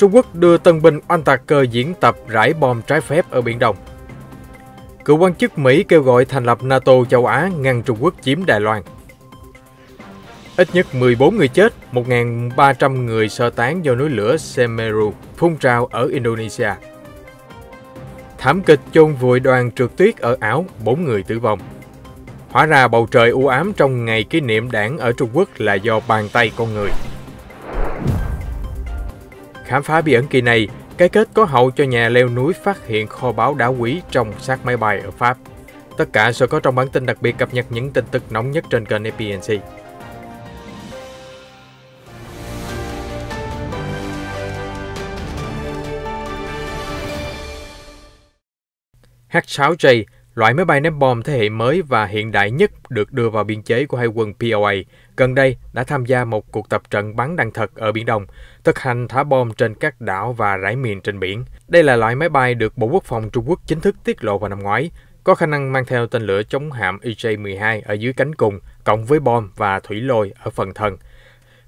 Trung Quốc đưa tân binh oanh tạc cơ diễn tập rải bom trái phép ở Biển Đông. Cựu quan chức Mỹ kêu gọi thành lập NATO châu Á ngăn Trung Quốc chiếm Đài Loan. Ít nhất 14 người chết, 1.300 người sơ tán do núi lửa Semeru phun trào ở Indonesia. Thảm kịch chôn vùi đoàn trượt tuyết ở Áo, 4 người tử vong. Hóa ra bầu trời u ám trong ngày kỷ niệm đảng ở Trung Quốc là do bàn tay con người. Khám phá bí ẩn kỳ này, cái kết có hậu cho nhà leo núi phát hiện kho báu đá quý trong xác máy bay ở Pháp. Tất cả sẽ có trong bản tin đặc biệt cập nhật những tin tức nóng nhất trên kênh FPNC. H-6J, loại máy bay ném bom thế hệ mới và hiện đại nhất được đưa vào biên chế của Hải quân POA, gần đây đã tham gia một cuộc tập trận bắn đạn thật ở Biển Đông, thực hành thả bom trên các đảo và rải mìn trên biển. Đây là loại máy bay được Bộ Quốc phòng Trung Quốc chính thức tiết lộ vào năm ngoái, có khả năng mang theo tên lửa chống hạm EJ-12 ở dưới cánh cùng, cộng với bom và thủy lôi ở phần thân.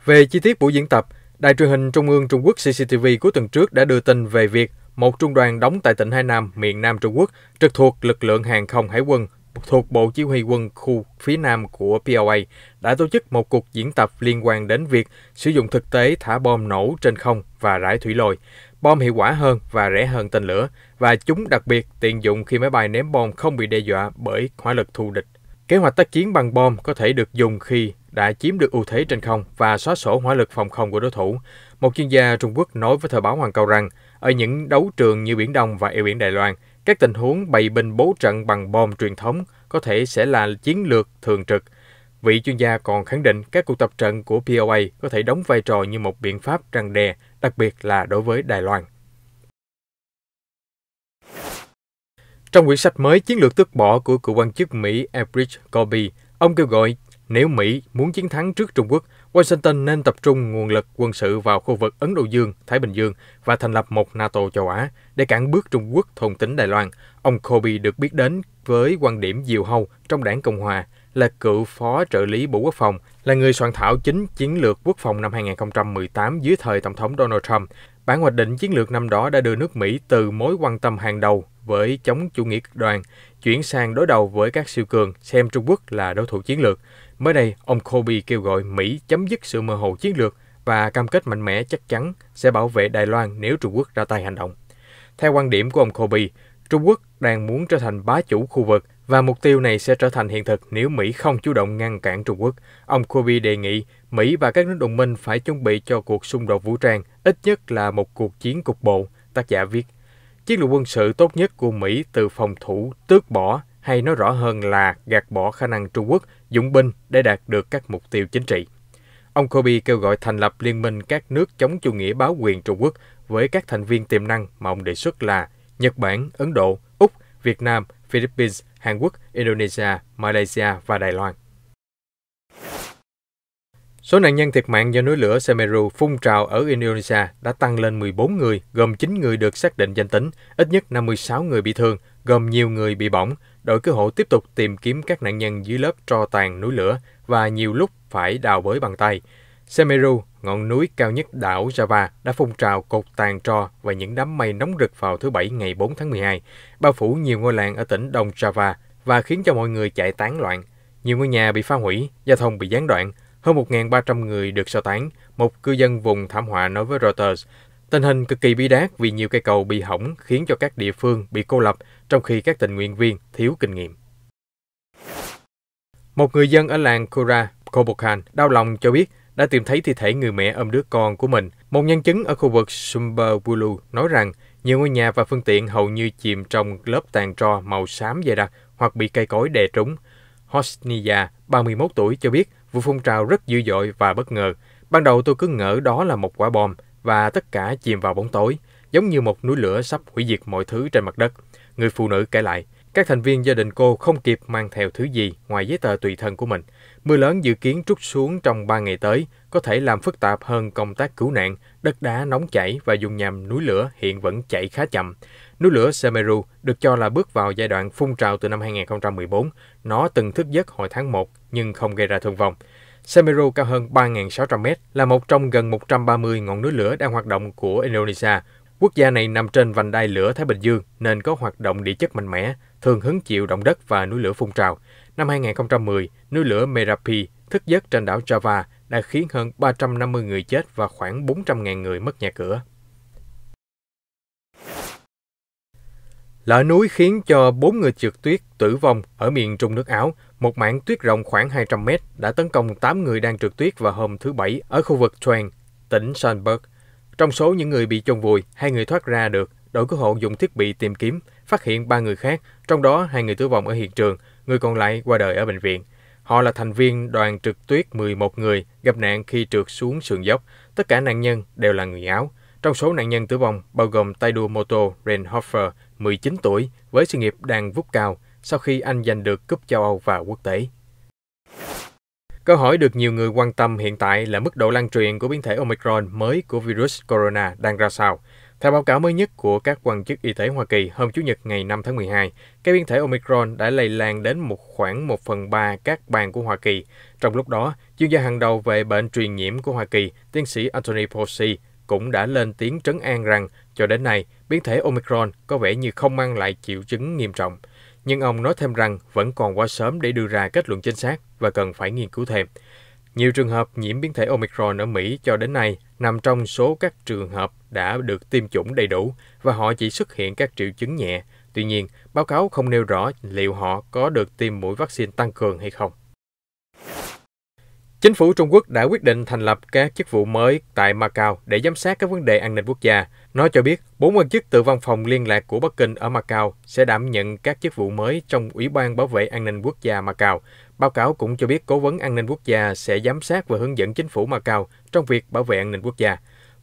Về chi tiết buổi diễn tập, Đài truyền hình Trung ương Trung Quốc CCTV cuối tuần trước đã đưa tin về việc một trung đoàn đóng tại tỉnh Hải Nam, miền Nam Trung Quốc, trực thuộc lực lượng hàng không Hải quân, thuộc Bộ Chỉ huy quân khu phía Nam của POA, đã tổ chức một cuộc diễn tập liên quan đến việc sử dụng thực tế thả bom nổ trên không và rải thủy lôi. Bom hiệu quả hơn và rẻ hơn tên lửa, và chúng đặc biệt tiện dụng khi máy bay ném bom không bị đe dọa bởi hỏa lực thù địch. Kế hoạch tác chiến bằng bom có thể được dùng khi đã chiếm được ưu thế trên không và xóa sổ hỏa lực phòng không của đối thủ. Một chuyên gia Trung Quốc nói với Thời báo Hoàn Cầu rằng, ở những đấu trường như Biển Đông và eo biển Đài Loan, các tình huống bày binh bố trận bằng bom truyền thống có thể sẽ là chiến lược thường trực. Vị chuyên gia còn khẳng định các cuộc tập trận của POA có thể đóng vai trò như một biện pháp răn đe, đặc biệt là đối với Đài Loan. Trong quyển sách mới Chiến lược tước bỏ của cựu quan chức Mỹ Elbridge Colby, ông kêu gọi nếu Mỹ muốn chiến thắng trước Trung Quốc, Washington nên tập trung nguồn lực quân sự vào khu vực Ấn Độ Dương, Thái Bình Dương và thành lập một NATO châu Á để cản bước Trung Quốc thôn tính Đài Loan. Ông Colby được biết đến với quan điểm diều hâu trong đảng Cộng hòa, là cựu phó trợ lý Bộ Quốc phòng, là người soạn thảo chính chiến lược quốc phòng năm 2018 dưới thời Tổng thống Donald Trump. Bản hoạch định chiến lược năm đó đã đưa nước Mỹ từ mối quan tâm hàng đầu với chống chủ nghĩa cực đoan, chuyển sang đối đầu với các siêu cường, xem Trung Quốc là đối thủ chiến lược. Mới đây, ông Colby kêu gọi Mỹ chấm dứt sự mơ hồ chiến lược và cam kết mạnh mẽ chắc chắn sẽ bảo vệ Đài Loan nếu Trung Quốc ra tay hành động. Theo quan điểm của ông Colby, Trung Quốc đang muốn trở thành bá chủ khu vực và mục tiêu này sẽ trở thành hiện thực nếu Mỹ không chủ động ngăn cản Trung Quốc. Ông Colby đề nghị Mỹ và các nước đồng minh phải chuẩn bị cho cuộc xung đột vũ trang, ít nhất là một cuộc chiến cục bộ, tác giả viết. Chiến lược quân sự tốt nhất của Mỹ từ phòng thủ tước bỏ, hay nói rõ hơn là gạt bỏ khả năng Trung Quốc dụng binh để đạt được các mục tiêu chính trị. Ông Colby kêu gọi thành lập liên minh các nước chống chủ nghĩa bá quyền Trung Quốc với các thành viên tiềm năng mà ông đề xuất là Nhật Bản, Ấn Độ, Úc, Việt Nam, Philippines, Hàn Quốc, Indonesia, Malaysia và Đài Loan. Số nạn nhân thiệt mạng do núi lửa Semeru phun trào ở Indonesia đã tăng lên 14 người, gồm 9 người được xác định danh tính, ít nhất 56 người bị thương, gồm nhiều người bị bỏng. Đội cứu hộ tiếp tục tìm kiếm các nạn nhân dưới lớp tro tàn núi lửa và nhiều lúc phải đào bới bằng tay. Semeru, ngọn núi cao nhất đảo Java, đã phun trào cột tàn tro và những đám mây nóng rực vào thứ Bảy ngày 4 tháng 12, bao phủ nhiều ngôi làng ở tỉnh Đông Java và khiến cho mọi người chạy tán loạn. Nhiều ngôi nhà bị phá hủy, giao thông bị gián đoạn. Hơn 1.300 người được sơ tán, một cư dân vùng thảm họa nói với Reuters. Tình hình cực kỳ bi đát vì nhiều cây cầu bị hỏng khiến cho các địa phương bị cô lập, trong khi các tình nguyện viên thiếu kinh nghiệm. Một người dân ở làng Kura, Kobokan, đau lòng cho biết đã tìm thấy thi thể người mẹ ôm đứa con của mình. Một nhân chứng ở khu vực Sumberbulu nói rằng nhiều ngôi nhà và phương tiện hầu như chìm trong lớp tàn tro màu xám dày đặc hoặc bị cây cối đè trúng. Hosnia, 31 tuổi, cho biết vụ phun trào rất dữ dội và bất ngờ. Ban đầu tôi cứ ngỡ đó là một quả bom và tất cả chìm vào bóng tối, giống như một núi lửa sắp hủy diệt mọi thứ trên mặt đất. Người phụ nữ kể lại, các thành viên gia đình cô không kịp mang theo thứ gì ngoài giấy tờ tùy thân của mình. Mưa lớn dự kiến trút xuống trong 3 ngày tới, có thể làm phức tạp hơn công tác cứu nạn. Đất đá nóng chảy và dung nham núi lửa hiện vẫn chảy khá chậm. Núi lửa Semeru được cho là bước vào giai đoạn phun trào từ năm 2014. Nó từng thức giấc hồi tháng 1 nhưng không gây ra thương vong. Semeru cao hơn 3.600 mét, là một trong gần 130 ngọn núi lửa đang hoạt động của Indonesia. Quốc gia này nằm trên vành đai lửa Thái Bình Dương nên có hoạt động địa chất mạnh mẽ, thường hứng chịu động đất và núi lửa phun trào. Năm 2010, núi lửa Merapi thức giấc trên đảo Java đã khiến hơn 350 người chết và khoảng 400.000 người mất nhà cửa. Lở núi khiến cho 4 người trượt tuyết tử vong ở miền trung nước Áo. Một mảng tuyết rộng khoảng 200 mét đã tấn công 8 người đang trượt tuyết vào hôm thứ Bảy ở khu vực Trang, tỉnh Sandberg. Trong số những người bị chôn vùi, 2 người thoát ra được. Đội cứu hộ dùng thiết bị tìm kiếm, phát hiện 3 người khác, trong đó 2 người tử vong ở hiện trường, người còn lại qua đời ở bệnh viện. Họ là thành viên đoàn trượt tuyết 11 người gặp nạn khi trượt xuống sườn dốc. Tất cả nạn nhân đều là người Áo. Trong số nạn nhân tử vong bao gồm tay đua mô tô Reinhofer, 19 tuổi, với sự nghiệp đang vút cao sau khi anh giành được cúp châu Âu và quốc tế. Câu hỏi được nhiều người quan tâm hiện tại là mức độ lan truyền của biến thể Omicron mới của virus corona đang ra sao. Theo báo cáo mới nhất của các quan chức y tế Hoa Kỳ hôm Chủ nhật ngày 5 tháng 12, cái biến thể Omicron đã lây lan đến khoảng 1/3 các bang của Hoa Kỳ. Trong lúc đó, chuyên gia hàng đầu về bệnh truyền nhiễm của Hoa Kỳ, tiến sĩ Anthony Fauci, cũng đã lên tiếng trấn an rằng cho đến nay, biến thể Omicron có vẻ như không mang lại triệu chứng nghiêm trọng. Nhưng ông nói thêm rằng vẫn còn quá sớm để đưa ra kết luận chính xác và cần phải nghiên cứu thêm. Nhiều trường hợp nhiễm biến thể Omicron ở Mỹ cho đến nay nằm trong số các trường hợp đã được tiêm chủng đầy đủ và họ chỉ xuất hiện các triệu chứng nhẹ. Tuy nhiên, báo cáo không nêu rõ liệu họ có được tiêm mũi vaccine tăng cường hay không. Chính phủ Trung Quốc đã quyết định thành lập các chức vụ mới tại Macau để giám sát các vấn đề an ninh quốc gia. Nó cho biết 4 quan chức từ văn phòng liên lạc của Bắc Kinh ở Macau sẽ đảm nhận các chức vụ mới trong Ủy ban Bảo vệ An ninh Quốc gia Macau. Báo cáo cũng cho biết Cố vấn An ninh Quốc gia sẽ giám sát và hướng dẫn chính phủ Macau trong việc bảo vệ an ninh quốc gia.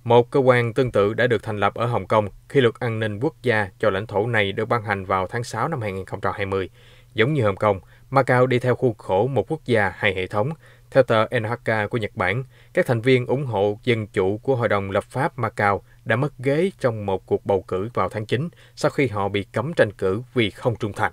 Một cơ quan tương tự đã được thành lập ở Hồng Kông khi luật an ninh quốc gia cho lãnh thổ này được ban hành vào tháng 6 năm 2020. Giống như Hồng Kông, Macau đi theo khuôn khổ một quốc gia hai hệ thống. Theo tờ NHK của Nhật Bản, các thành viên ủng hộ dân chủ của Hội đồng lập pháp Macau đã mất ghế trong một cuộc bầu cử vào tháng 9 sau khi họ bị cấm tranh cử vì không trung thành.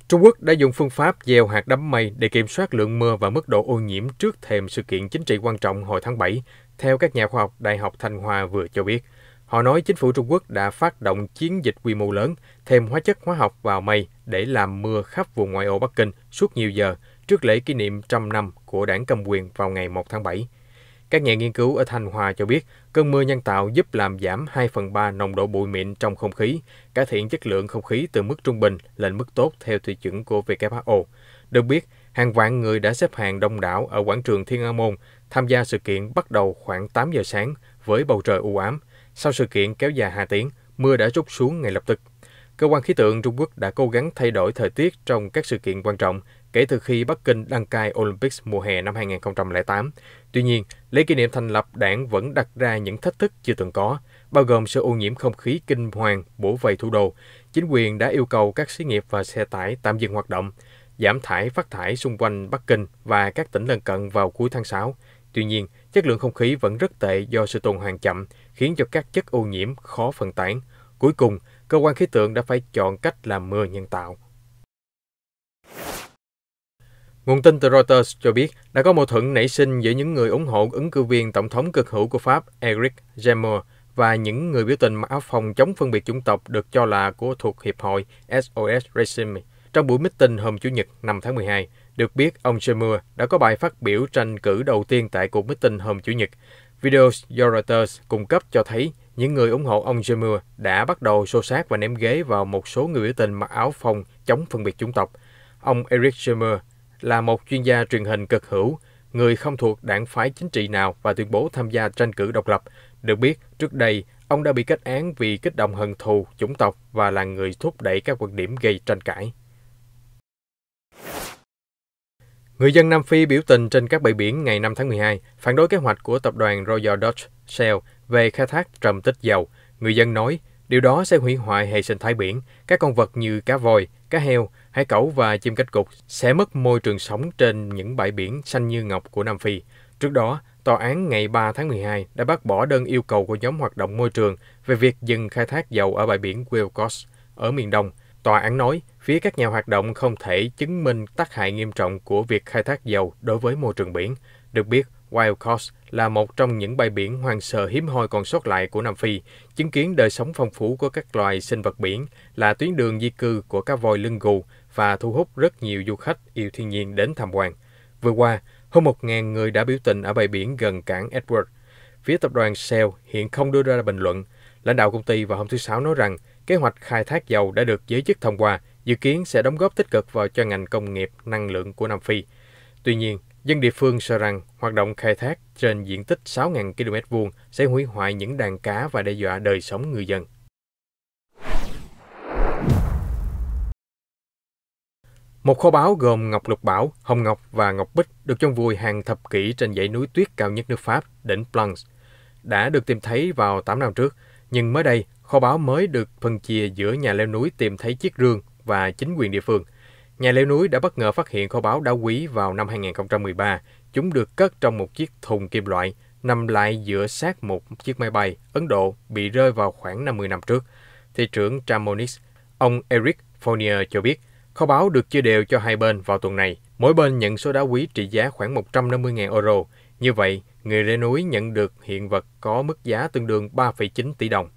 Trung Quốc đã dùng phương pháp gieo hạt đám mây để kiểm soát lượng mưa và mức độ ô nhiễm trước thềm sự kiện chính trị quan trọng hồi tháng 7, theo các nhà khoa học Đại học Thanh Hoa vừa cho biết. Họ nói chính phủ Trung Quốc đã phát động chiến dịch quy mô lớn, thêm hóa chất hóa học vào mây để làm mưa khắp vùng ngoại ô Bắc Kinh suốt nhiều giờ trước lễ kỷ niệm 100 năm của đảng cầm quyền vào ngày 1 tháng 7. Các nhà nghiên cứu ở Thanh Hoa cho biết cơn mưa nhân tạo giúp làm giảm 2/3 nồng độ bụi mịn trong không khí, cải thiện chất lượng không khí từ mức trung bình lên mức tốt theo tiêu chuẩn của WHO. Được biết, hàng vạn người đã xếp hàng đông đảo ở quảng trường Thiên An Môn tham gia sự kiện bắt đầu khoảng 8 giờ sáng với bầu trời u ám. Sau sự kiện kéo dài 2 tiếng, mưa đã trút xuống ngay lập tức. Cơ quan khí tượng Trung Quốc đã cố gắng thay đổi thời tiết trong các sự kiện quan trọng kể từ khi Bắc Kinh đăng cai Olympics mùa hè năm 2008. Tuy nhiên, lễ kỷ niệm thành lập đảng vẫn đặt ra những thách thức chưa từng có, bao gồm sự ô nhiễm không khí kinh hoàng bủa vây thủ đô. Chính quyền đã yêu cầu các xí nghiệp và xe tải tạm dừng hoạt động, giảm phát thải xung quanh Bắc Kinh và các tỉnh lân cận vào cuối tháng 6. Tuy nhiên, chất lượng không khí vẫn rất tệ do sự tuần hoàn chậm, khiến cho các chất ô nhiễm khó phân tán. Cuối cùng, cơ quan khí tượng đã phải chọn cách làm mưa nhân tạo. Nguồn tin từ Reuters cho biết đã có mâu thuẫn nảy sinh giữa những người ủng hộ ứng cử viên tổng thống cực hữu của Pháp Eric Zemmour và những người biểu tình mặc áo phông chống phân biệt chủng tộc được cho là thuộc Hiệp hội SOS Racism. Trong buổi meeting hôm Chủ nhật 5 tháng 12, được biết ông Zemmour đã có bài phát biểu tranh cử đầu tiên tại cuộc meeting hôm Chủ nhật. Video do Reuters cung cấp cho thấy những người ủng hộ ông Zemmour đã bắt đầu xô xát và ném ghế vào một số người biểu tình mặc áo phông chống phân biệt chủng tộc. Ông Eric Zemmour là một chuyên gia truyền hình cực hữu, người không thuộc đảng phái chính trị nào và tuyên bố tham gia tranh cử độc lập. Được biết, trước đây, ông đã bị kết án vì kích động hận thù chủng tộc và là người thúc đẩy các quan điểm gây tranh cãi. Người dân Nam Phi biểu tình trên các bãi biển ngày 5 tháng 12, phản đối kế hoạch của tập đoàn Royal Dutch Shell về khai thác trầm tích dầu. Người dân nói, điều đó sẽ hủy hoại hệ sinh thái biển. Các con vật như cá voi, cá heo, hải cẩu và chim cánh cụt sẽ mất môi trường sống trên những bãi biển xanh như ngọc của Nam Phi. Trước đó, tòa án ngày 3 tháng 12 đã bác bỏ đơn yêu cầu của nhóm hoạt động môi trường về việc dừng khai thác dầu ở bãi biển West Coast ở miền Đông. Tòa án nói, phía các nhà hoạt động không thể chứng minh tác hại nghiêm trọng của việc khai thác dầu đối với môi trường biển. Được biết, Wild Coast là một trong những bãi biển hoang sơ hiếm hoi còn sót lại của Nam Phi, chứng kiến đời sống phong phú của các loài sinh vật biển, là tuyến đường di cư của cá voi lưng gù và thu hút rất nhiều du khách yêu thiên nhiên đến tham quan. Vừa qua, hơn 1.000 người đã biểu tình ở bãi biển gần cảng Edward. Phía tập đoàn Shell hiện không đưa ra bình luận. Lãnh đạo công ty vào hôm thứ Sáu nói rằng kế hoạch khai thác dầu đã được giới chức thông qua, dự kiến sẽ đóng góp tích cực vào cho ngành công nghiệp năng lượng của Nam Phi. Tuy nhiên, dân địa phương sợ rằng hoạt động khai thác trên diện tích 6.000 km2 sẽ hủy hoại những đàn cá và đe dọa đời sống người dân. Một kho báu gồm ngọc lục bảo, hồng ngọc và ngọc bích được chôn vùi hàng thập kỷ trên dãy núi tuyết cao nhất nước Pháp, đỉnh Blanc, đã được tìm thấy vào 8 năm trước. Nhưng mới đây, kho báu mới được phân chia giữa nhà leo núi tìm thấy chiếc rương và chính quyền địa phương. Nhà leo núi đã bất ngờ phát hiện kho báu đá quý vào năm 2013. Chúng được cất trong một chiếc thùng kim loại, nằm lại giữa xác một chiếc máy bay Ấn Độ bị rơi vào khoảng 50 năm trước. Thị trưởng Chamonix, ông Eric Fournier cho biết, kho báu được chia đều cho hai bên vào tuần này. Mỗi bên nhận số đá quý trị giá khoảng 150.000 euro. Như vậy, người leo núi nhận được hiện vật có mức giá tương đương 3,9 tỷ đồng.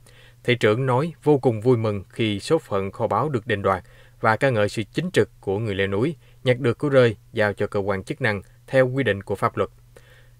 Thị trưởng nói vô cùng vui mừng khi số phận kho báu được đền đoạt và ca ngợi sự chính trực của người leo núi, nhặt được của rơi giao cho cơ quan chức năng theo quy định của pháp luật.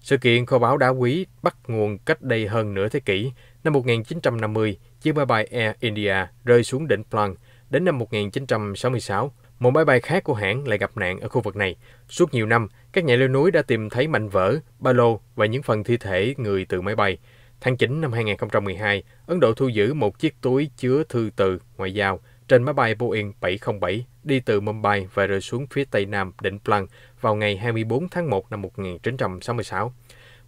Sự kiện kho báu đá quý bắt nguồn cách đây hơn nửa thế kỷ. Năm 1950, chiếc máy bay Air India rơi xuống đỉnh Blanc. Đến năm 1966, một máy bay khác của hãng lại gặp nạn ở khu vực này. Suốt nhiều năm, các nhà leo núi đã tìm thấy mảnh vỡ, ba lô và những phần thi thể người từ máy bay. Tháng 9 năm 2012, Ấn Độ thu giữ một chiếc túi chứa thư từ ngoại giao trên máy bay Boeing 707 đi từ Mumbai và rơi xuống phía tây nam đỉnh Blanc vào ngày 24 tháng 1 năm 1966.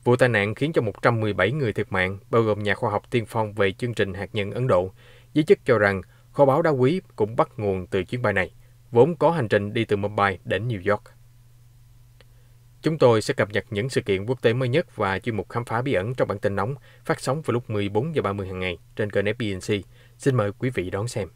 Vụ tai nạn khiến cho 117 người thiệt mạng, bao gồm nhà khoa học tiên phong về chương trình hạt nhân Ấn Độ. Giới chức cho rằng kho báu đá quý cũng bắt nguồn từ chuyến bay này, vốn có hành trình đi từ Mumbai đến New York. Chúng tôi sẽ cập nhật những sự kiện quốc tế mới nhất và chuyên mục khám phá bí ẩn trong bản tin nóng phát sóng vào lúc 14:30 hàng ngày trên kênh FBNC. Xin mời quý vị đón xem.